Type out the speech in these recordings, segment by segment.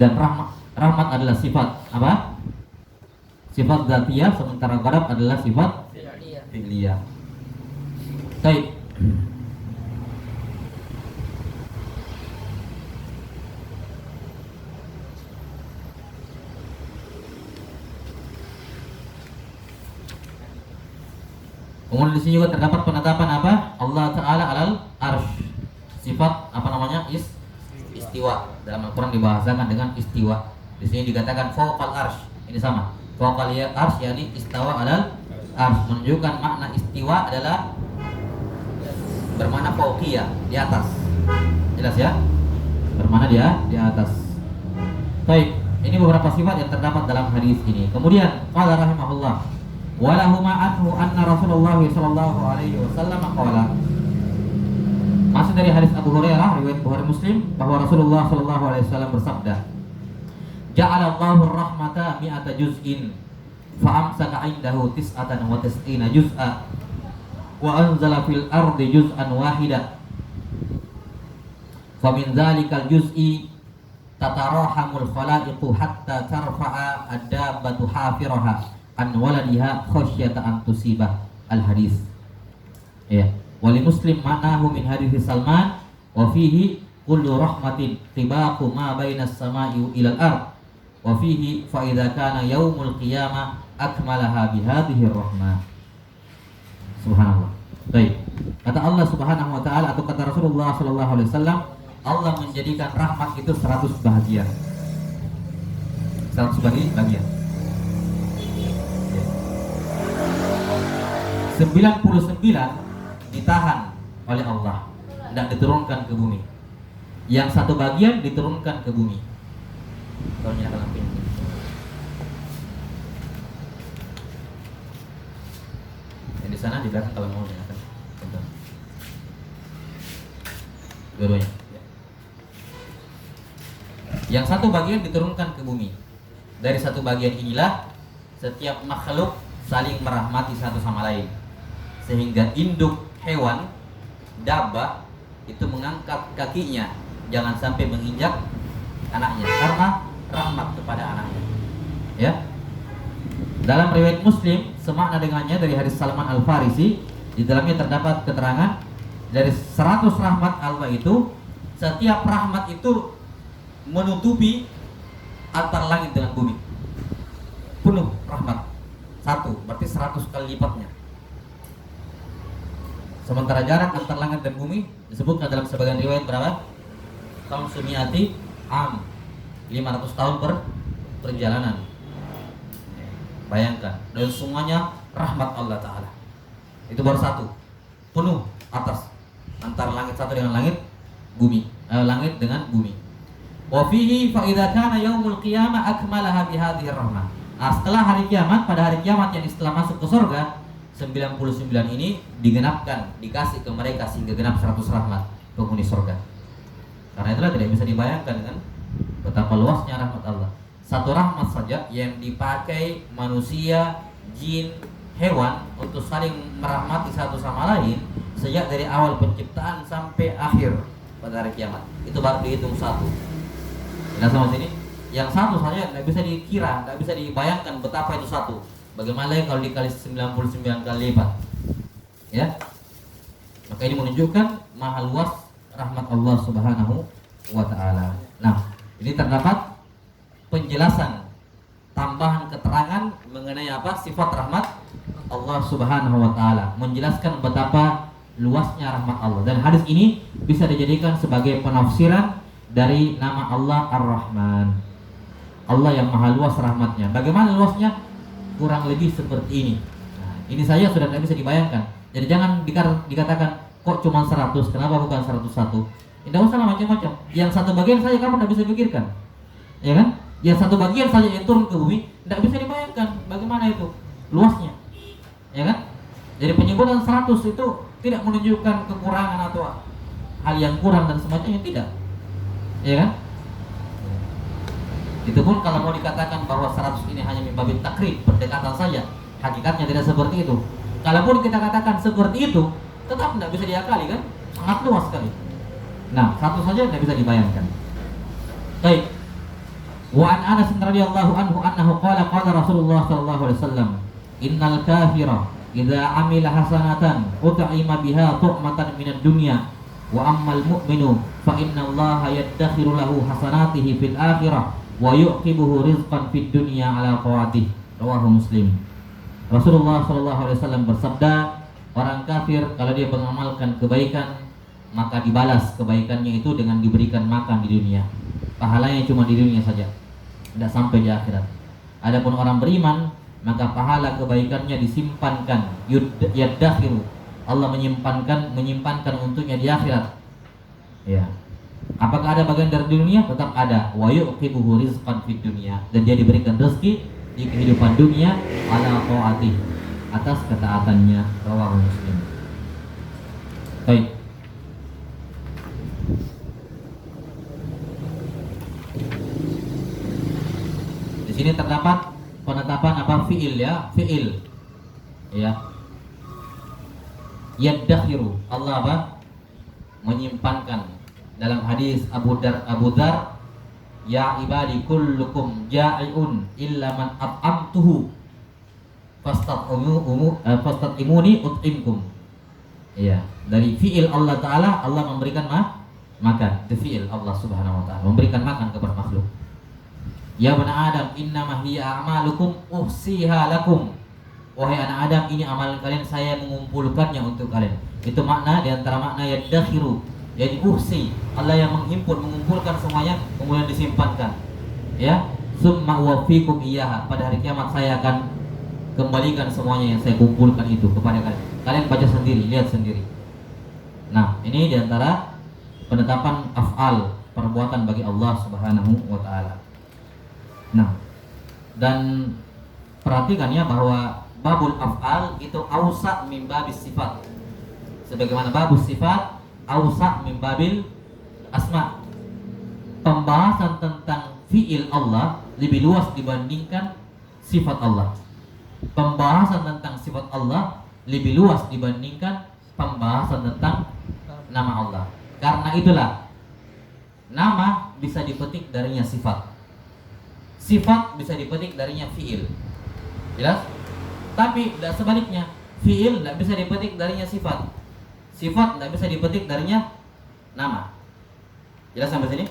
Dan rahmat adalah sifat apa? Sifat dzatiyah, sementara ghadab adalah sifat fi'liyah. Baik. Kemudian di sini juga terdapat penetapan apa? Allah Ta'ala alal arsh. Sifat apa namanya? Istiwa. Dalam Al-Quran dibahasakan dengan istiwa. Di sini dikatakan fawqal arsh. Ini sama. Fawqal arsh yakni istawa alal arsh. Menunjukkan makna istiwa adalah bermakna fawqiyah, di atas. Jelas ya? Bermakna dia di atas. Baik, ini beberapa sifat yang terdapat dalam hadis ini. Kemudian qala rahimahullah walahuma anhu anna Rasulullah sallallahu alaihi wasallam qala. Masih dari hadis Abu Hurairah riwayat Bukhari Muslim bahwa Rasulullah sallallahu alaihi wasallam bersabda, "Ja'ala Allahu ar-rahmata mi'ata juz'in fa amsaka 'indahu tis'atan wa tis'ina juz'a wa anzala fil ardi juz'an wahida. Fa min dzalikal juz'i tatarahamul khalaiqu hatta tarfa'a ad-dabbatu hafiraha an waladiha khasyata an tusibah." Al-hadis. Ya. Wali Muslim ma'nahu min hadits Salman wa fihi kullu rahmatin tibaqu ma bainas samai ila al-ard wa fihi fa idza kana yaumul qiyamah akmalaha bi hadhihi ar-rahmah. Subhanallah. Baik. Kata Allah Subhanahu wa taala atau kata Rasulullah sallallahu alaihi wasallam, Allah menjadikan rahmat itu 100 bahagian. 100 bagian. 99 ditahan oleh Allah, tidak diturunkan ke bumi. Yang satu bagian diturunkan ke bumi. Kalau nyalakan lampu. Yang di sana di belakang kalau mau nyalakan. Dua-duanya. Yang satu bagian diturunkan ke bumi. Dari satu bagian inilah setiap makhluk saling merahmati satu sama lain. Sehingga induk hewan dabbah itu mengangkat kakinya jangan sampai menginjak anaknya karena rahmat kepada anaknya. Ya. Dalam riwayat Muslim semakna dengannya dari hadis Salman Al-Farisi, di dalamnya terdapat keterangan dari 100 rahmat Allah itu, setiap rahmat itu menutupi antara langit dengan bumi. Penuh rahmat. Satu, berarti 100 kali lipatnya. Sementara jarak antara langit dan bumi disebutkan dalam sebagian riwayat berapa? Tahun sumiati am, 500 tahun perjalanan. Bayangkan, dan semuanya rahmat Allah Ta'ala. Itu baru satu, penuh atas antara langit satu dengan langit bumi, langit dengan bumi. Wa fihi fa idza kana yaumul qiyamah akmalaha bi hadhihi rahmah. Setelah hari kiamat, pada hari kiamat yang setelah masuk ke surga, 99 ini digenapkan, dikasih ke mereka sehingga genap 100 rahmat penghuni surga. Karena itulah tidak bisa dibayangkan kan betapa luasnya rahmat Allah. Satu rahmat saja yang dipakai manusia, jin, hewan untuk saling merahmati satu sama lain sejak dari awal penciptaan sampai akhir pada hari kiamat. Itu baru dihitung satu. Nah sama sini, yang satu saja tidak bisa dikira, tidak bisa dibayangkan betapa itu satu. Bagaimana kalau dikali 99 kali lipat? Ya. Maka ini menunjukkan maha luas rahmat Allah Subhanahu wa taala. Nah, ini terdapat penjelasan tambahan keterangan mengenai apa? Sifat rahmat Allah Subhanahu wa taala, menjelaskan betapa luasnya rahmat Allah. Dan hadis ini bisa dijadikan sebagai penafsiran dari nama Allah Ar-Rahman. Allah yang maha luas rahmatnya. Bagaimana luasnya? Kurang lebih seperti ini. Nah, ini saja sudah tidak bisa dibayangkan. Jadi jangan dikatakan kok cuma 100, kenapa bukan 101? Tidak usah macam-macam. Yang satu bagian saja kamu tidak bisa pikirkan, ya kan? Yang satu bagian saja yang turun ke bumi tidak bisa dibayangkan bagaimana itu luasnya, ya kan? Jadi penyebutan 100 itu tidak menunjukkan kekurangan atau hal yang kurang dan semacamnya, tidak, ya kan? Itu pun kalau mau dikatakan bahwa 100 ini hanya mimbabil takrib, pendekatan saja, hakikatnya tidak seperti itu. Kalaupun kita katakan seperti itu, tetap tidak bisa diakali kan? Sangat luas sekali. Nah, satu saja tidak bisa dibayangkan. Baik. Wa an Anas radhiyallahu anhu annahu qala qala Rasulullah sallallahu alaihi wasallam, innal kafira idza amila hasanatan ut'ima biha tu'matan minad dunya wa ammal mu'minu fa innallaha yaddakhiru lahu hasanatihi fil akhirah wa yu'qibuhu rizqan fid dunya ala qawatih. Rawahu Muslim. Rasulullah sallallahu alaihi wasallam bersabda, orang kafir kalau dia mengamalkan kebaikan maka dibalas kebaikannya itu dengan diberikan makan di dunia. Pahalanya cuma di dunia saja, tidak sampai di akhirat. Adapun orang beriman, maka pahala kebaikannya disimpankan, yaddakhiru, Allah menyimpankan untuknya di akhirat. Ya. Apakah ada bagian dari dunia? Tetap ada. Wa yuqibuhu rizqan fid dunya, dan dia diberikan rezeki di kehidupan dunia ala taatih, atas ketaatannya. Rawahu Muslim. Baik. Di sini terdapat penetapan apa? Fiil, ya, fiil. Ya. Yaddakhiru, Allah apa? Menyimpankan. Dalam hadis Abu Dar, ya ibadi kullukum ja'iun illa man at'amtuhu fastat'imuni ut'imkum. Ya, dari fiil Allah Ta'ala, Allah memberikan makan. Itu fiil Allah Subhanahu wa Ta'ala, memberikan makan kepada makhluk. Ya bani Adam, innama hiya a'malukum uhsiha lakum. Wahai anak Adam, ini amalan kalian, saya mengumpulkannya untuk kalian. Itu makna, di antara makna yaddakhiru, jadi uhsi, Allah yang menghimpun, mengumpulkan semuanya kemudian disimpankan. Ya, summa wafikum iyyaha, pada hari kiamat saya akan kembalikan semuanya yang saya kumpulkan itu kepada kalian. Kalian baca sendiri, lihat sendiri. Nah, ini di antara penetapan af'al, perbuatan bagi Allah Subhanahu wa Ta'ala. Nah, dan perhatikan ya bahwa babul af'al itu ausa min babis sifat. Sebagaimana babus sifat ausa min babil asma. Pembahasan tentang fi'il Allah lebih luas dibandingkan sifat Allah. Pembahasan tentang sifat Allah lebih luas dibandingkan pembahasan tentang nama Allah. Karena itulah nama bisa dipetik darinya sifat. Sifat bisa dipetik darinya fiil. Jelas? Tapi tidak sebaliknya. Fiil tidak bisa dipetik darinya sifat. Sifat tidak bisa dipetik darinya nama. Jelas sampai sini?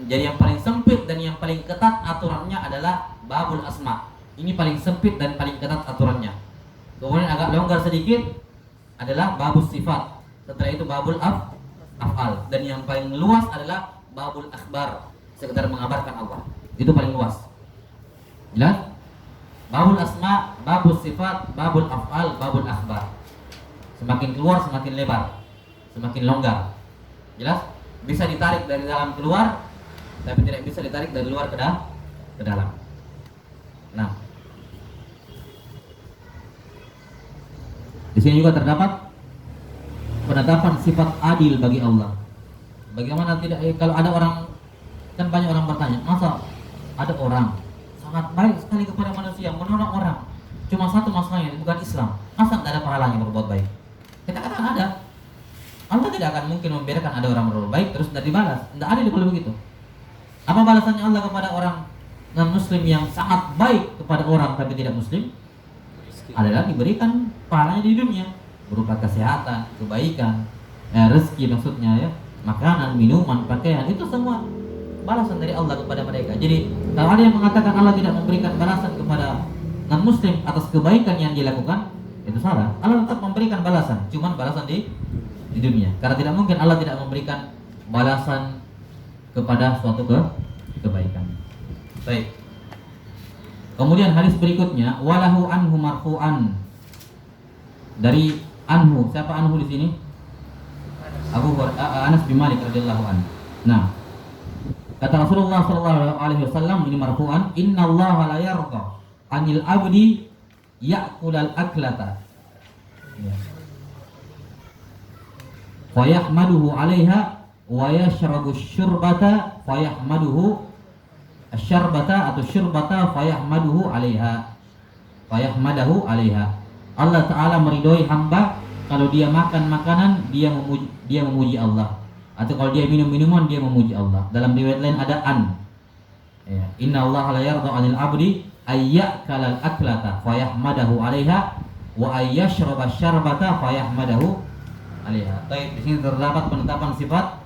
Jadi yang paling sempit dan yang paling ketat aturannya adalah babul asma. Ini paling sempit dan paling ketat aturannya. Kemudian agak longgar sedikit adalah babus sifat. Setelah itu babul af'al. Dan yang paling luas adalah babul akhbar, sekedar mengabarkan Allah. Itu paling luas. Jelas? Babul asma, babul sifat, babul af'al, babul akhbar. Semakin keluar semakin lebar, semakin longgar. Jelas? Bisa ditarik dari dalam keluar, tapi tidak bisa ditarik dari luar ke dalam. Nah, di sini juga terdapat penetapan sifat adil bagi Allah. Bagaimana tidak? Kalau ada orang, kan banyak orang bertanya, masa ada orang sangat baik sekali kepada manusia, menolong orang, cuma satu masalahnya bukan Islam, masa tidak ada pahalanya berbuat baik? Kita katakan ada. Allah tidak akan mungkin membiarkan ada orang berbuat baik terus tidak dibalas. Tidak ada boleh begitu. Apa balasannya Allah kepada orang non-muslim yang sangat baik kepada orang tapi tidak muslim? Adalah diberikan pahalanya di dunia berupa kesehatan, kebaikan, rezeki maksudnya ya, makanan, minuman, pakaian, itu semua balasan dari Allah kepada mereka. Jadi kalau ada yang mengatakan Allah tidak memberikan balasan kepada non-muslim atas kebaikan yang dilakukan, itu salah. Allah tetap memberikan balasan, cuman balasan di dunia. Karena tidak mungkin Allah tidak memberikan balasan kepada suatu kebaikan. Baik. Kemudian hadis berikutnya, walahu anhu marfu'an. Dari anhu, siapa anhu di sini? Anas bin Malik radhiyallahu anhu. Nah, kata Rasulullah sallallahu alaihi wasallam ini marfu'an, innallaha la yarda 'anil 'abdi ya'kulal aklata. Ya. Fa yahmaduhu 'alaiha wa yashrabu syurbata fa yahmaduhu asyarbata atau syurbata fa yahmaduhu 'alaiha. Fa yahmadahu 'alaiha. Allah Ta'ala meridhoi hamba kalau dia makan makanan dia memuji Allah, atau kalau dia minum minuman dia memuji Allah. Dalam riwayat lain ada an. Inna Allah la yarda 'anil 'abdi ayyakala al-aklata fayahmadahu 'alaiha wa ayyashraba syarbata fayahmadahu 'alaiha. Baik, di sini terdapat penetapan sifat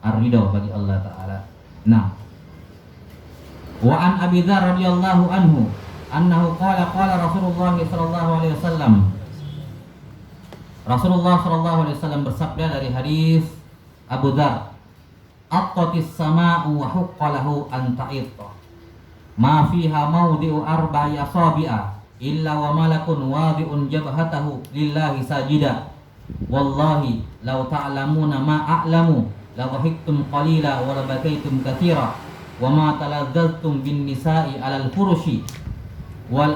ar-ridha bagi Allah taala. Nah, wa an Abi Dzar radhiyallahu anhu annahu qala Rasulullah sallallahu alaihi wasallam. Rasulullah sallallahu alaihi wasallam bersabda dari hadis Abu Dzar, "Aqatis sama'u wa huqqalahu an ta'itta. Ma fiha mawdi'u arba'i asabi'a illa wa malakun wadi'un jabhatahu lillahi sajida. Wallahi law ta'lamuna ma a'lamu la dhahiktum qalila wa la bakaitum katsira wa ma taladzaltum bin nisa'i 'alal furushi wa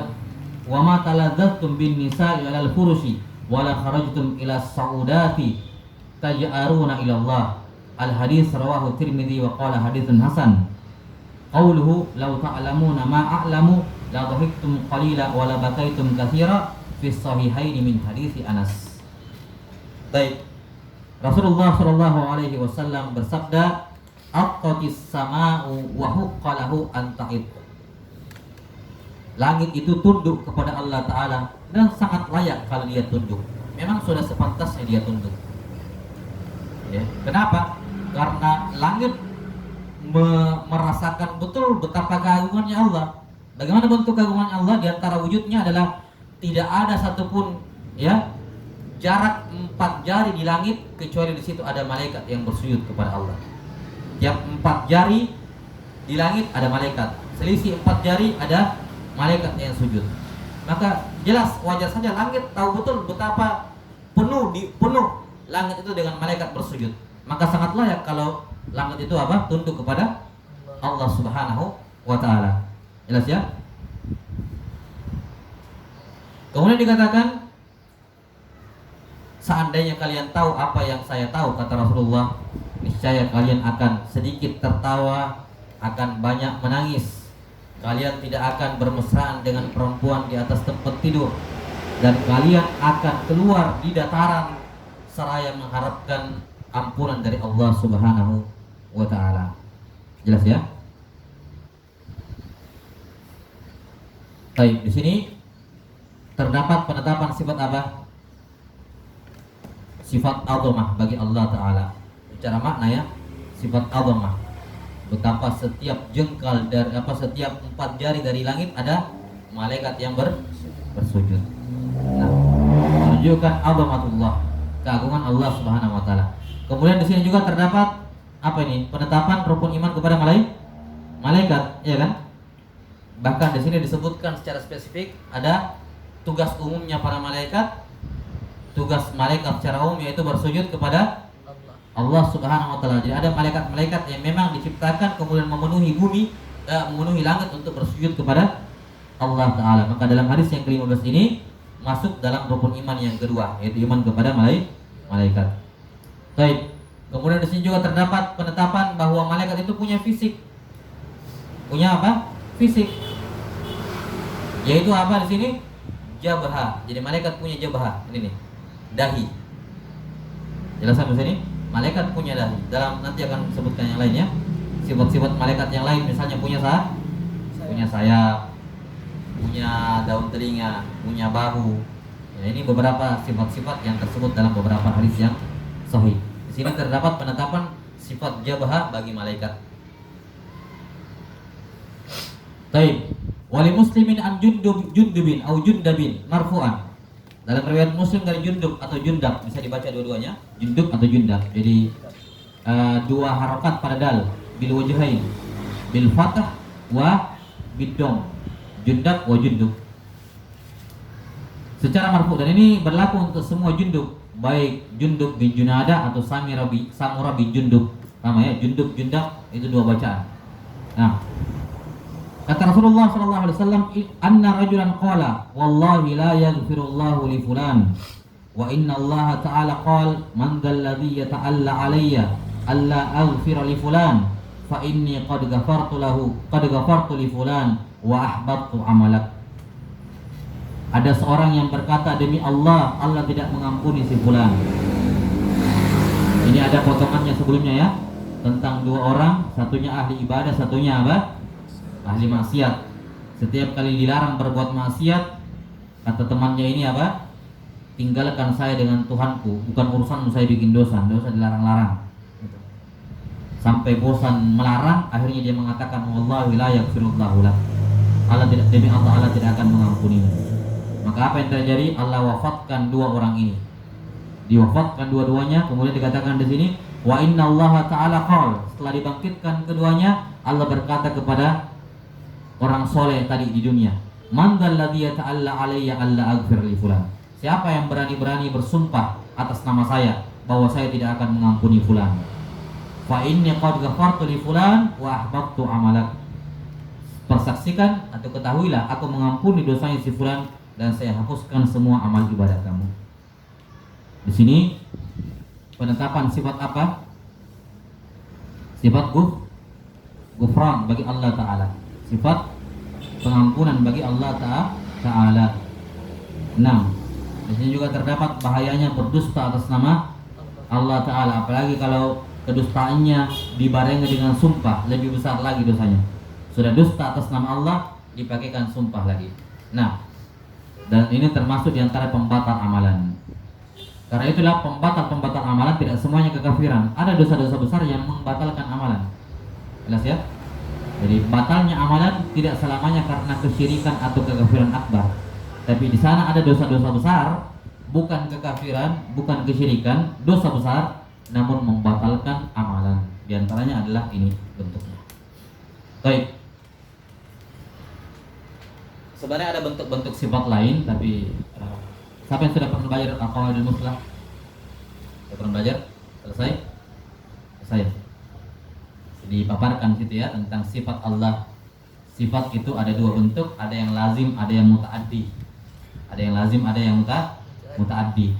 ma taladzaltum bin nisa'i 'alal furushi wa la kharajtum ila saudati taj'aruna ila Allah." Al hadis rawahu Tirmidzi wa qala haditsun hasan. Qauluhu law ta'lamuna ma a'lamu la dhahiktum qalila wa la bakaitum katsira fi sahihaini min hadits Anas. Baik. Rasulullah sallallahu alaihi wasallam bersabda, "Aqatis sama'u wa huqqalahu an ta'id." Langit itu tunduk kepada Allah taala dan sangat layak kalau dia tunduk. Memang sudah sepantasnya dia tunduk. Ya, kenapa? Karena langit merasakan betul betapa keagungannya Allah. Bagaimana bentuk keagungan Allah? Di antara wujudnya adalah tidak ada satupun ya jarak 4 jari di langit kecuali di situ ada malaikat yang bersujud kepada Allah. Tiap 4 jari di langit ada malaikat. Selisih 4 jari ada malaikat yang sujud. Maka jelas wajar saja langit tahu betul betapa penuh langit itu dengan malaikat bersujud. Maka sangat layak kalau langit itu apa? Tunduk kepada Allah Subhanahu wa taala. Jelas ya? Kemudian dikatakan, seandainya kalian tahu apa yang saya tahu, kata Rasulullah, niscaya kalian akan sedikit tertawa, akan banyak menangis. Kalian tidak akan bermesraan dengan perempuan di atas tempat tidur, dan kalian akan keluar di dataran seraya mengharapkan ampunan dari Allah Subhanahu wa taala. Jelas ya? Baik, di sini terdapat penetapan sifat apa? Sifat azamah bagi Allah taala. Secara makna ya, sifat azamah. Betapa setiap jengkal dari setiap 4 jari dari langit ada malaikat yang bersujud. Nah, menunjukkan azamatullah, keagungan Allah Subhanahu wa taala. Kemudian di sini juga terdapat apa ini? Penetapan rukun iman kepada malaikat, ya kan? Bahkan di sini disebutkan secara spesifik ada tugas umumnya para malaikat. Tugas malaikat secara umum yaitu bersujud kepada Allah Subhanahu wa taala. Jadi ada malaikat-malaikat yang memang diciptakan kemudian memenuhi bumi, memenuhi langit untuk bersujud kepada Allah taala. Maka dalam hadis yang ke-15 ini masuk dalam rukun iman yang kedua, yaitu iman kepada malaikat. Baik. Kemudian di sini juga terdapat penetapan bahwa malaikat itu punya fisik. Punya apa? Fisik. Yaitu apa di sini? Jabha. Jadi malaikat punya jabha. Ini nih. Dahi. Jelaskan di sini? Malaikat punya dahi. Dalam nanti akan sebutkan yang lainnya. Sifat-sifat malaikat yang lain misalnya punya sayap, punya daun telinga, punya bahu. Ya, ini beberapa sifat-sifat yang tersebut dalam beberapa hadis yang sahih. Di sini terdapat penetapan sifat jabha bagi malaikat. Baik. Wali muslimin an jundubin au jundabin marfu'an. Dalam riwayat Muslim dari Jundub atau Jundab, bisa dibaca dua-duanya, Jundub atau Jundab. Jadi dua harokat pada dal, bil wajhain, bil fathah wa bidom. Jundab wa Jundub. Secara marfu, dan ini berlaku untuk semua Jundub, baik Jundub bin Junada atau Samura bin Jundub. Sama ya, Jundub Jundab itu dua bacaan. Nah, kata Rasulullah sallallahu alaihi wasallam, "Anna rajulan qala, wallahi la yaghfirullahu li fulan, wa inna Allah ta'ala qala, man dzal ladzi yata'alla 'alayya alla aghfira li fulan, fa inni qad ghafartu li fulan wa ahbattu 'amalak." Ada seorang yang berkata, demi Allah, Allah tidak mengampuni si fulan. Ini ada potongannya sebelumnya ya, tentang dua orang, satunya ahli ibadah, satunya apa? ahli maksiat. Setiap kali dilarang berbuat maksiat, kata temannya ini apa? Tinggalkan saya dengan Tuhanku, bukan urusanmu saya bikin dosa, dosa dilarang-larang. Sampai bosan melarang, akhirnya dia mengatakan wallahi la yaghfirullahu lak. Allah tidak, demi Allah, Allah tidak akan mengampunimu. Maka apa yang terjadi? Allah wafatkan dua orang ini. Diwafatkan dua-duanya, kemudian dikatakan di sini wa inna Allah ta'ala qala. Setelah dibangkitkan keduanya, Allah berkata kepada orang soleh tadi di dunia, man dzalladzi yata'alla alayya alla aghfir li fulan. Siapa yang berani-berani bersumpah atas nama saya bahwa saya tidak akan mengampuni fulan? Fa inni qad ghafartu li fulan wa ahbabtu amalak. Persaksikan atau ketahuilah aku mengampuni dosanya si fulan dan saya hapuskan semua amal ibadah kamu. Di sini penetapan sifat apa? Sifat gufran bagi Allah Ta'ala. Sifat pengampunan bagi Allah Ta'ala. 6. Di sini juga terdapat bahayanya berdusta atas nama Allah Ta'ala. Apalagi kalau kedustaannya dibarengi dengan sumpah, lebih besar lagi dosanya. Sudah dusta atas nama Allah, dipakaikan sumpah lagi. Nah, dan ini termasuk diantara pembatal amalan. Karena itulah pembatal amalan tidak semuanya kekafiran. Ada dosa-dosa besar yang membatalkan amalan. Jelas ya? Jadi batalnya amalan tidak selamanya karena kesyirikan atau kekafiran akbar. Tapi di sana ada dosa-dosa besar, bukan kekafiran, bukan kesyirikan, dosa besar, namun membatalkan amalan. Di antaranya adalah ini bentuknya. Baik. Sebenarnya ada bentuk-bentuk sifat lain, tapi siapa yang sudah pernah belajar Al-Qawaidul Muslah? Sudah pernah belajar? Selesai? Selesai. Dipaparkan situ ya tentang sifat Allah. Sifat itu ada dua bentuk, ada yang lazim, ada yang mutaaddi. Ada yang lazim, ada yang mutaaddi.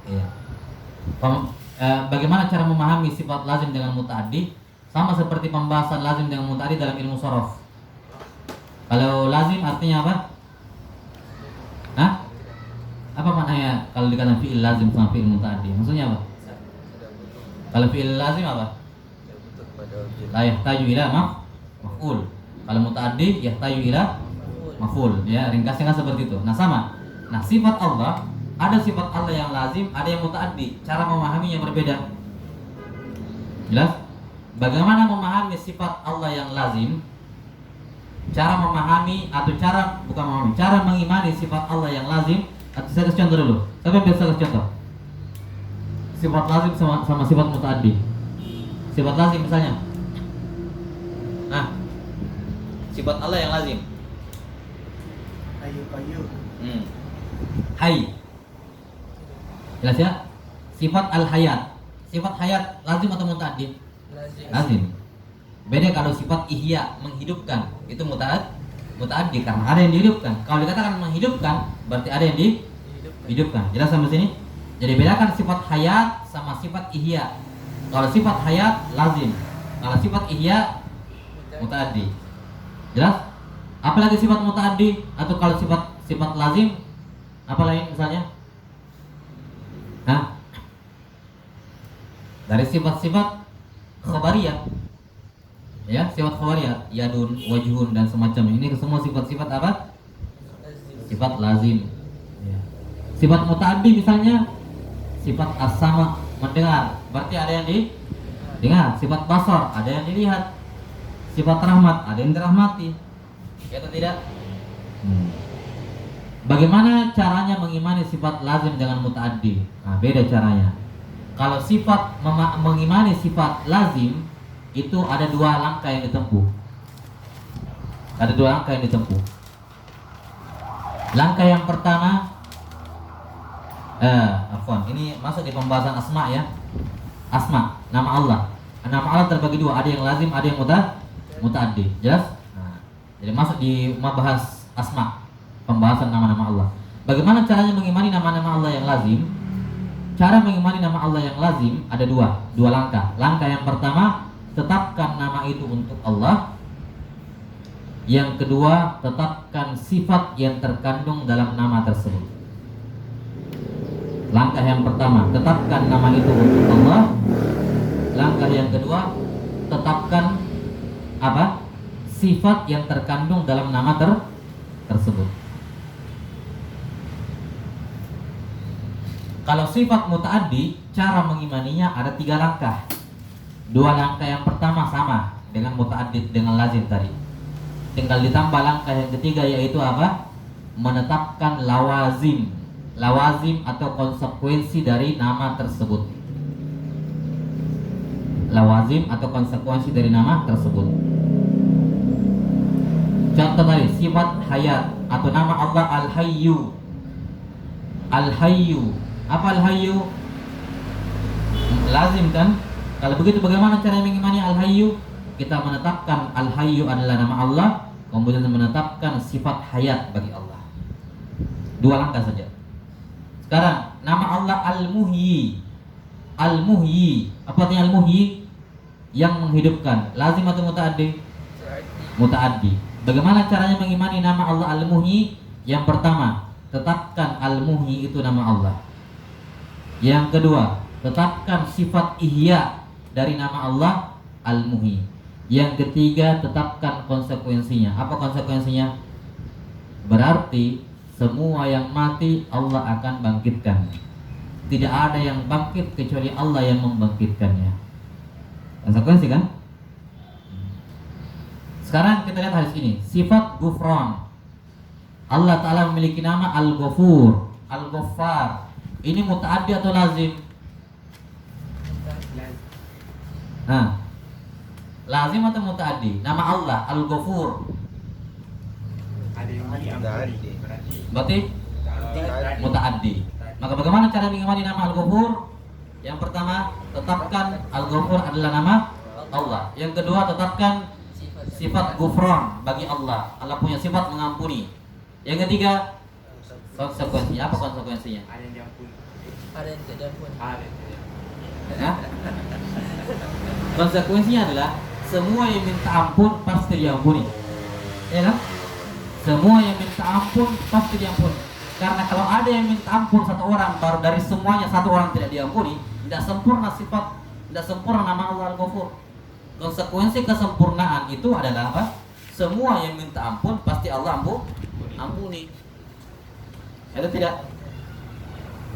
Ya. Bagaimana cara memahami sifat lazim dengan mutaaddi? Sama seperti pembahasan lazim dengan mutaaddi dalam ilmu shorof. Kalau lazim artinya apa? Hah? Apa maknanya kalau dikatakan fi'il lazim sama fi'il mutaaddi? Maksudnya apa? Kalau fi'il lazim apa? La yahtaju ila maf'ul. Kalau mutaaddi yahtaju ila maf'ul. Ya, ringkasnya kan seperti itu. Nah, sama. Nah, sifat Allah, ada sifat Allah yang lazim, ada yang mutaaddi. Cara memahaminya berbeda. Jelas? Bagaimana memahami sifat Allah yang lazim? Cara memahami atau cara mengimani sifat Allah yang lazim. Atau saya kasih contoh dulu. Siapa yang biasa kasih contoh? Sifat lazim sama sifat mutaaddi. Sifat lazim misalnya. Nah, sifat Allah yang lazim. Kayu. Hai. Jelas ya? Sifat al-hayat. Sifat hayat lazim atau mutaaddi? Lazim. Beda kalau sifat ihya, menghidupkan, itu mutaaddi karena ada yang dihidupkan. Kalau dikatakan menghidupkan, berarti ada yang dihidupkan. Jelas sampai sini? Jadi bedakan sifat hayat sama sifat ihya. Kalau sifat hayat lazim, kalau sifat ihya mutaaddi. Jelas? Apalagi sifat mutaaddi atau kalau sifat lazim apa lain misalnya? Hah? Dari sifat-sifat khabariyah. Ya, sifat khabariyah, yadun, wajhun dan semacamnya. Ini semua sifat-sifat apa? Sifat lazim. Ya. Sifat mutaaddi misalnya sifat as-sama, mendengar, berarti ada yang didengar. Sifat basar, ada yang dilihat. Sifat rahmat, ada yang dirahmati. Ya atau tidak? Bagaimana caranya mengimani sifat lazim dengan mutaaddi? Nah, beda caranya. Kalau sifat mengimani sifat lazim itu ada dua langkah yang ditempuh. Langkah yang pertama, ini masuk di pembahasan asma ya. Asma, nama Allah. Nama Allah terbagi dua, ada yang lazim, ada yang mutaaddi. Jelas? Nah, jadi masuk di membahas asma, pembahasan nama-nama Allah. Bagaimana caranya mengimani nama-nama Allah yang lazim? Cara mengimani nama Allah yang lazim ada dua langkah. Langkah yang pertama, tetapkan nama itu untuk Allah. Yang kedua, tetapkan sifat yang terkandung dalam nama tersebut. Langkah yang pertama, tetapkan nama itu untuk Allah. Langkah yang kedua, tetapkan apa? sifat yang terkandung dalam nama tersebut. Kalau sifat muta'addi, cara mengimaninya ada 3 langkah. 2 langkah yang pertama sama dengan muta'addid, dengan lazim tadi. Tinggal ditambah langkah yang ketiga, yaitu apa? Menetapkan lawazim. Lawazim atau konsekuensi dari nama tersebut. Lawazim atau konsekuensi dari nama tersebut. Contoh tadi, sifat hayat atau nama Allah Al-Hayyu. Al-Hayyu. Apa Al-Hayyu? Lazim kan? Kalau begitu bagaimana cara mengimani Al-Hayyu? Kita menetapkan Al-Hayyu adalah nama Allah, kemudian menetapkan sifat hayat bagi Allah. 2 langkah saja. Sekarang nama Allah Al-Muhyi. Al-Muhyi. Apa artinya Al-Muhyi? Yang menghidupkan. Lazim atau muta'addi? Muta'addi. Bagaimana caranya mengimani nama Allah Al-Muhyi? Yang pertama, tetapkan Al-Muhyi itu nama Allah. Yang kedua, tetapkan sifat ihya dari nama Allah Al-Muhyi. Yang ketiga, tetapkan konsekuensinya. Apa konsekuensinya? Berarti semua yang mati Allah akan bangkitkan. Tidak ada yang bangkit kecuali Allah yang membangkitkannya. Konsekuensi kan? Sekarang kita lihat hadis ini. Sifat Ghufran. Allah Ta'ala memiliki nama Al-Ghafur, Al-Ghaffar. Ini muta'addi atau lazim? Nah, lazim atau muta'addi? Nama Allah Al-Ghafur. Berarti muta'addi. Maka bagaimana cara mengimani nama Al-Ghafur? Yang pertama, tetapkan Al-Ghafur adalah nama Allah. Yang kedua, tetapkan sifat Ghufran bagi Allah. Allah punya sifat mengampuni. Yang ketiga, konsekuensinya. Apa konsekuensinya? Ada yang diampuni. Ada yang tidak pun. Nah, konsekuensinya adalah semua yang minta ampun pasti diampuni. Ya kan? Semua yang minta ampun pasti diampuni. Karena kalau ada yang minta ampun satu orang, baru dari semuanya satu orang tidak diampuni, tidak sempurna sifat, tidak sempurna nama Allah Al-Ghafur. Konsekuensi kesempurnaan itu adalah apa? Semua yang minta ampun pasti Allah ampuni. Itu tidak.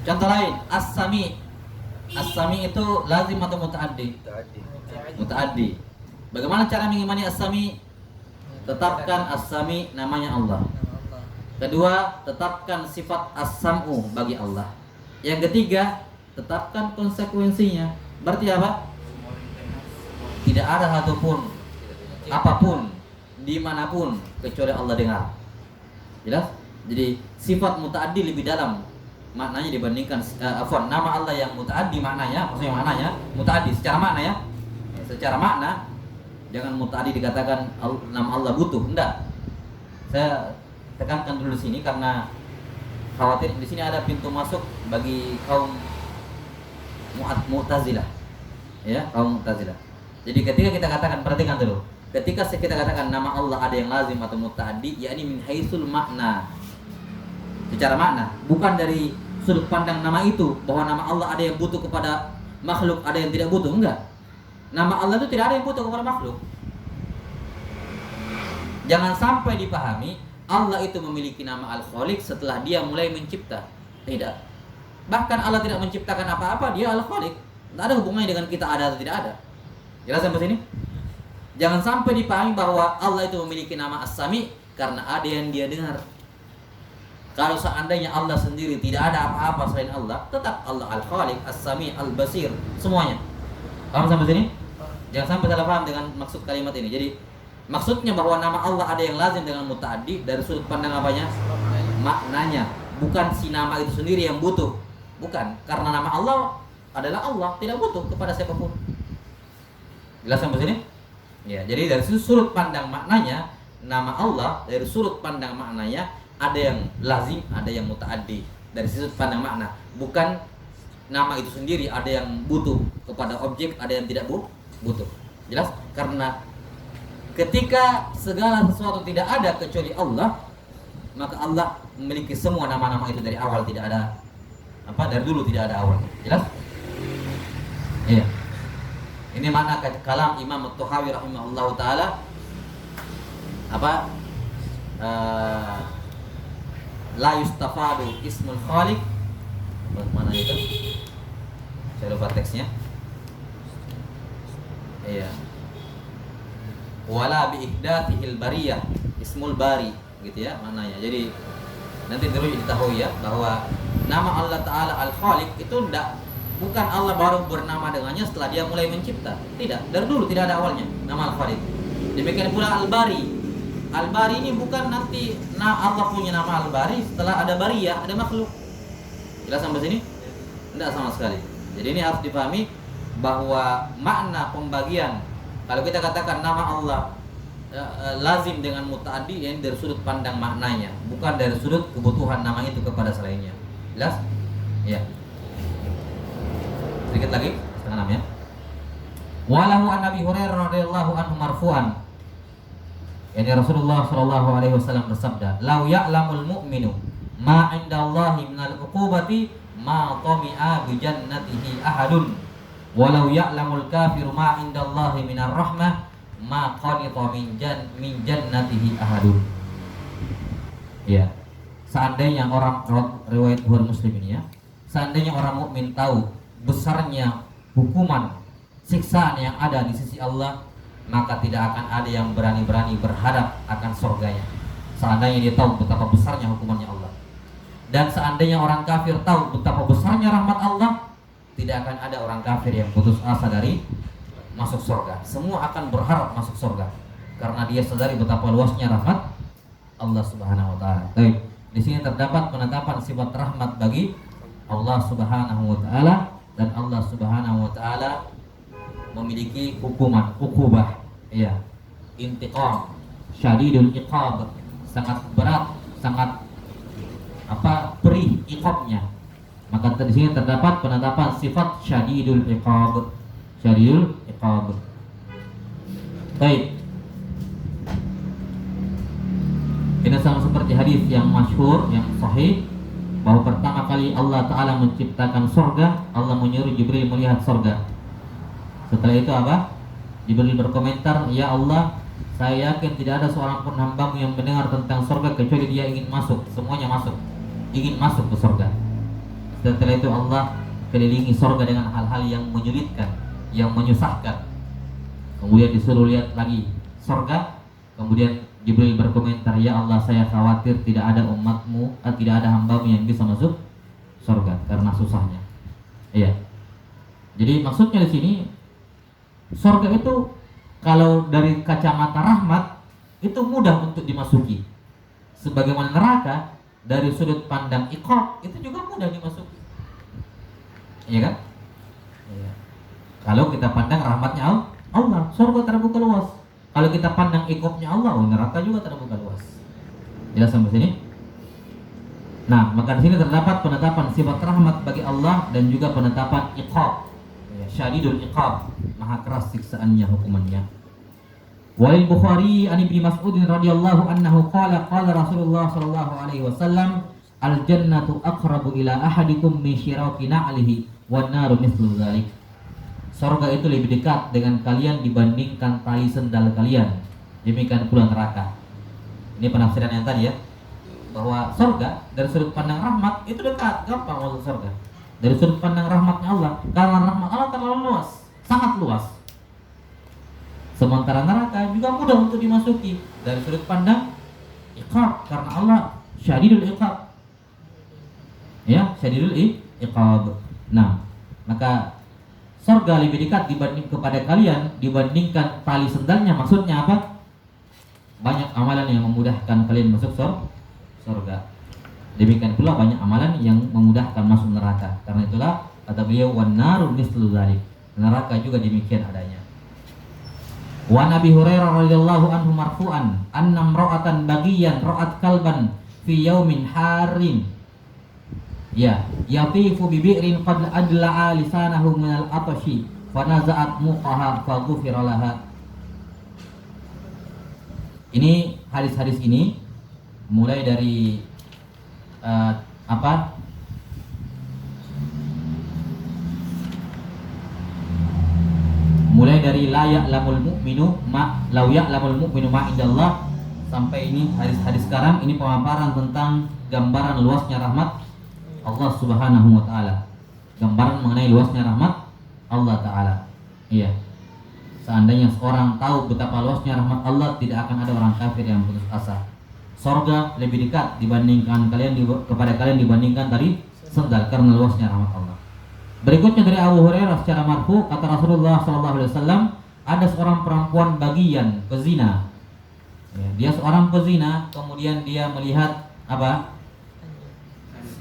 Contoh lain, As-Sami. As-Sami itu lazim atau muta'addi? Muta'addi. Bagaimana cara mengimani As-Sami? Tetapkan As-Sami namanya Allah. Kedua, tetapkan sifat As-Sam'u bagi Allah. Yang ketiga, tetapkan konsekuensinya. Berarti apa? Tidak ada satupun, apapun, dimanapun kecuali Allah dengar. Jelas? Jadi sifat muta'addi lebih dalam maknanya dibandingkan nama Allah yang muta'addi maknanya, maksudnya maknanya muta'addi secara makna ya. Secara makna jangan muta'addi dikatakan nama Allah butuh, enggak. Saya tekankan dulu di sini karena khawatir di sini ada pintu masuk bagi kaum Mu'tazilah. Ya, kaum Mu'tazilah. Jadi ketika kita katakan, perhatikan dulu. Ketika kita katakan nama Allah ada yang lazim atau muta'addi, yakni min haitsul makna. Secara makna, bukan dari sudut pandang nama itu bahwa nama Allah ada yang butuh kepada makhluk, ada yang tidak butuh, enggak. Nama Allah itu tidak ada yang butuh kepada makhluk. Jangan sampai dipahami Allah itu memiliki nama Al-Khaliq setelah dia mulai mencipta. Tidak. Bahkan Allah tidak menciptakan apa-apa, dia Al-Khaliq. Tidak ada hubungannya dengan kita ada atau tidak ada. Jelas sampai sini? Jangan sampai dipahami bahwa Allah itu memiliki nama As-Sami karena ada yang dia dengar. Kalau seandainya Allah sendiri tidak ada apa-apa selain Allah, tetap Allah Al-Khaliq, As-Sami, Al-Basir, semuanya. Paham sampai sini? Jangan sampai salah paham dengan maksud kalimat ini. Jadi maksudnya bahwa nama Allah ada yang lazim dengan muta'addi dari sudut pandang apanya? Maknanya. Bukan si nama itu sendiri yang butuh. Bukan. Karena nama Allah adalah Allah, tidak butuh kepada siapapun. Jelas sampai sini? Ya, jadi dari sudut pandang maknanya, nama Allah dari sudut pandang maknanya ada yang lazim, ada yang muta'addi dari sudut pandang makna. Bukan nama itu sendiri ada yang butuh kepada objek, ada yang tidak butuh. Jelas? Karena ketika segala sesuatu tidak ada kecuali Allah, maka Allah memiliki semua nama-nama itu dari awal, tidak ada dari dulu tidak ada awal. Jelas? Iya. Ini makna kalam Imam At-Tahawi rahimahullahu taala apa la yustafadu ismul khaliq, mana itu? Saya lupa teksnya. Iya. Wala bi ihdathil bariyah ismul bari, gitu ya maknanya. Jadi nanti terus diketahui ya bahwa nama Allah Ta'ala Al-Khaliq itu bukan Allah baru bernama dengannya setelah dia mulai mencipta. Tidak, dari dulu tidak ada awalnya nama Al-Khaliq. Demikian pula Al-Bari. Al-Bari ini bukan nanti Allah punya nama Al-Bari setelah ada bariyah, ada makhluk. Jelas sampai sini? Tidak sama sekali. Jadi ini harus dipahami bahwa makna pembagian, kalau kita katakan nama Allah lazim dengan muta'addi, ini dari sudut pandang maknanya, bukan dari sudut kebutuhan nama itu kepada selainnya. Jelas? Ya. Sedikit lagi, setengah 6 ya. Walahu an Nabi Hurairah radhiyallahu anhu marfu'an. Yani Rasulullah sallallahu alaihi wasallam bersabda, "Lau ya'lamul mu'minu ma 'indallahi minal 'uqubati ma tami'a bi jannatihi ahadun. Walau ya'lamul kafiru ma 'indallahi minar rahmah ma qanita min jannatihi ahadun." Ya. Seandainya orang riwayat Bukhari Muslim ini ya, seandainya orang mukmin tahu besarnya hukuman siksaan yang ada di sisi Allah, maka tidak akan ada yang berani-berani berhadap akan surganya. Seandainya dia tahu betapa besarnya hukumannya Allah. Dan seandainya orang kafir tahu betapa besarnya rahmat Allah, tidak akan ada orang kafir yang putus asa dari masuk surga. Semua akan berharap masuk surga karena dia sadari betapa luasnya rahmat Allah Subhanahu wa taala. Baik, di sini terdapat penetapan sifat rahmat bagi Allah Subhanahu wa taala, dan Allah Subhanahu wa taala memiliki hukuman, ukubah, ya, intiqam, syadidul iqab, sangat berat, sangat perih iqabnya. Maka di sini terdapat penetapan sifat syadidul iqab, syadidul iqab. Baik. Ini sama seperti hadis yang masyhur, yang sahih, bahwa pertama kali Allah Ta'ala menciptakan surga, Allah menyuruh Jibril melihat surga. Setelah itu apa? Jibril berkomentar, "Ya Allah, saya yakin tidak ada seorang pun hambamu yang mendengar tentang surga kecuali dia ingin masuk." Semuanya masuk, ingin masuk ke surga. Setelah itu Allah kelilingi surga dengan hal-hal yang menyulitkan, yang menyusahkan. Kemudian disuruh lihat lagi surga. Kemudian Jibril berkomentar, "Ya Allah, saya khawatir tidak ada umatmu, tidak ada hambamu yang bisa masuk surga karena susahnya." Iya. Jadi maksudnya di sini, surga itu kalau dari kacamata rahmat itu mudah untuk dimasuki. Sebagaimana neraka dari sudut pandang iqab itu juga mudah dimasuki. Iya kan? Iya. Kalau kita pandang rahmatnya Allah, surga terbuka luas. Kalau kita pandang iqabnya Allah, neraka juga terbuka luas. Jelas sampai sini? Nah, maka di sini terdapat penetapan sifat rahmat bagi Allah dan juga penetapan iqab. Syadidul iqab, maha keras siksaannya, hukumannya. Walil Bukhari an Ibnu Mas'ud radhiyallahu anhu qala Rasulullah sallallahu alaihi wasallam, "Al jannatu aqrabu ila ahadikum min syiraki na'lihi wan naru mithlu dzalik." Surga itu lebih dekat dengan kalian dibandingkan tali sendal kalian. Demikian pula neraka. Ini penafsiran yang tadi ya, bahwa surga dari sudut pandang rahmat itu dekat, gampang masuk surga. Dari sudut pandang rahmatnya Allah, karena rahmat Allah terlalu luas, sangat luas. Sementara neraka juga mudah untuk dimasuki dari sudut pandang iqab, karena Allah syadidul iqab. Ya, syadidul iqab. Nah, maka surga lebih dekat kepada kalian dibandingkan tali sendalnya. Maksudnya apa? Banyak amalan yang memudahkan kalian masuk surga. Demikian pula banyak amalan yang memudahkan masuk neraka. Karena itulah kata beliau, "Wan naru mithlu dzalik." Neraka juga demikian adanya. Wa Nabi Hurairah radhiyallahu anhu marfu'an, "Anna imra'atan bagiyan ra'at kalban fi yaumin harim." Ya, yatifu bi bi'rin qad adla'a lisanahu minal atashi fa naza'at muqaha fa ghufira laha. Ini hadis-hadis ini mulai dari mulai dari la ya'lamul mu'minu ma law ya'lamul mu'minu ma indallah sampai ini hadis-hadis sekarang ini pemaparan tentang gambaran luasnya rahmat Allah Subhanahu wa taala. Gambaran mengenai luasnya rahmat Allah taala. Iya. Seandainya seorang tahu betapa luasnya rahmat Allah, tidak akan ada orang kafir yang putus asa. Sorga lebih dekat dibandingkan kepada kalian dibandingkan tadi sendal karena luasnya rahmat Allah. Berikutnya dari Abu Hurairah secara marfu, kata Rasulullah SAW, ada seorang perempuan bagian pezina. Ya, dia seorang pezina, kemudian dia melihat apa?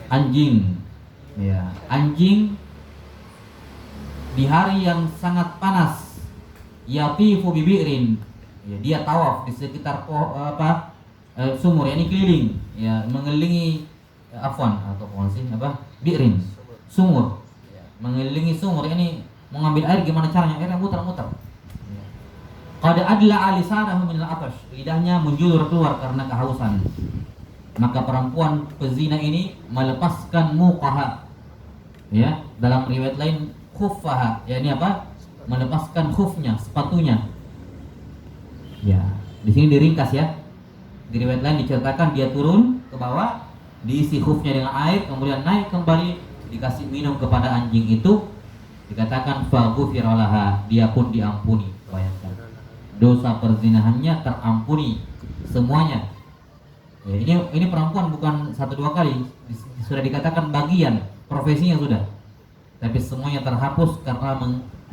Anjing. Ya, anjing di hari yang sangat panas. Yatifu bibirin. Ya, dia tawaf di sekitar sumur, yakni keliling, ya, mengelilingi afwan atau sih apa? Bi'rin. Sumur. Ya, mengelilingi sumur, yakni mengambil air gimana caranya? Airnya muter-muter. Ya. Qad adla alisanahu min al-atash. Lidahnya menjulur keluar karena kehausan. Maka perempuan pezina ini melepaskan muqaha. Ya, dalam riwayat lain khuffaha, yakni apa? Melepaskan khufnya, sepatunya. Ya, di sini diringkas ya. Di riwayat lain diceritakan dia turun ke bawah, diisi khufnya dengan air, kemudian naik kembali, dikasih minum kepada anjing itu, dikatakan faghufira laha, dia pun diampuni. Bayangkan, dosa perzinahannya terampuni semuanya. Ya, ini perempuan bukan 1-2 kali, sudah dikatakan bagian profesinya sudah, tapi semuanya terhapus karena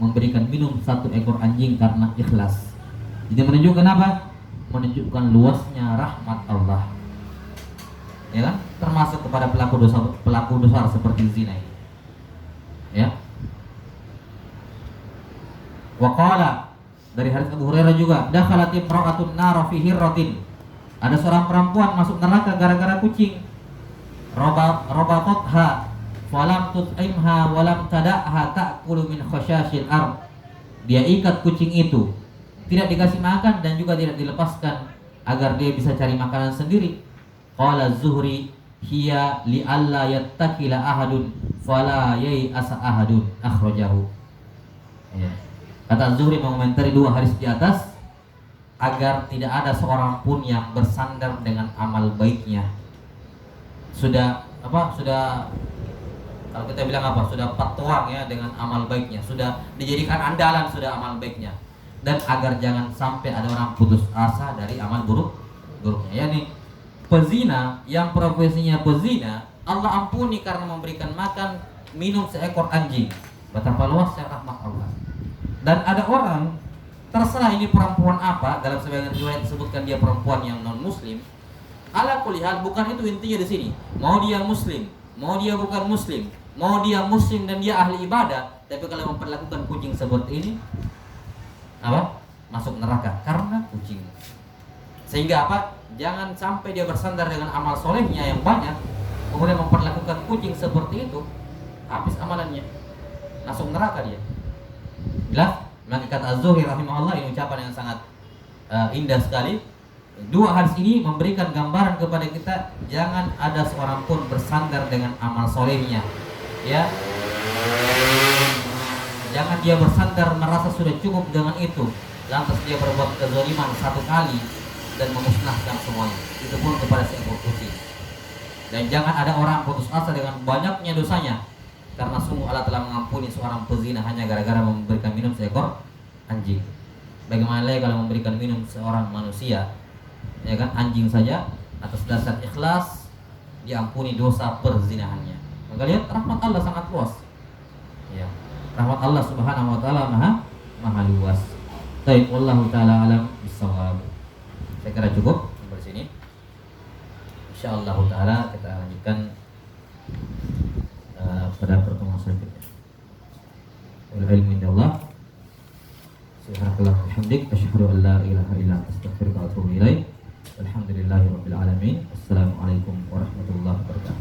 memberikan minum 1 ekor anjing karena ikhlas. Jadi menunjukkan apa? Menunjukkan luasnya rahmat Allah, ya kan? Termasuk kepada pelaku dosa seperti zina ini. Ya. Waqala, dari hadits Abu Hurairah juga, dakhalat imra'atun nar fi hirratin. Ada seorang perempuan masuk neraka gara-gara kucing. Rabathatha falam tut'imha walam tada'ha ta'kulu min khashashil ard. Dia ikat kucing itu, tidak dikasih makan dan juga tidak dilepaskan agar dia bisa cari makanan sendiri. Qala Zuhri hiya li alla yattakila ahadun fala yai'asa ahadun, akhrajahu. Ya. Kata Zuhri mengomentari 2 hadis di atas, agar tidak ada seorang pun yang bersandar dengan amal baiknya. Sudah kalau kita bilang apa? Sudah patuang ya dengan amal baiknya, sudah dijadikan andalan sudah amal baiknya. Dan agar jangan sampai ada orang putus asa dari amal buruknya. Yani pezina yang profesinya pezina, Allah ampuni karena memberikan makan minum seekor anjing. Betapa luasnya rahmat Allah. Dan ada orang, terserah ini perempuan apa, dalam sebagian riwayat disebutkan dia perempuan yang non muslim. Ala kulli hal, bukan itu intinya di sini. Mau dia muslim, mau dia bukan muslim, mau dia muslim dan dia ahli ibadah, tapi kalau memperlakukan kucing seperti ini, apa? Masuk neraka karena kucing. Sehingga apa? Jangan sampai dia bersandar dengan amal solehnya yang banyak, kemudian memperlakukan kucing seperti itu, habis amalannya, masuk neraka dia. Jelas? Maka kata Az-Zuhri rahimahullah, ini ucapan yang sangat indah sekali. 2 hadis ini memberikan gambaran kepada kita, jangan ada seorang pun bersandar dengan amal solehnya. Ya. Jangan dia bersandar merasa sudah cukup dengan itu, lantas dia berbuat kezaliman 1 kali dan memusnahkan semuanya. Itu pun kepada seekor kucing. Dan jangan ada orang putus asa dengan banyaknya dosanya, karena sungguh Allah telah mengampuni seorang pezina hanya gara-gara memberikan minum seekor anjing. Bagaimana lagi kalau memberikan minum seorang manusia, ya kan? Anjing saja atas dasar ikhlas diampuni dosa perzinahannya. Maka lihat rahmat Allah sangat luas. Ya. Rahmat Allah Subhanahu wa taala maha luas. Baik, wallahu taala alam bisawab. Saya kira cukup sampai sini. Insyaallah taala kita lanjutkan pada pertemuan selanjutnya. Wal ilmu indallah. Subhanallahi wa bihamdihi, asyhadu an la ilaha illa anta, astaghfiruka wa atubu ilaik. Alhamdulillahirabbil alamin. Assalamualaikum warahmatullahi wabarakatuh.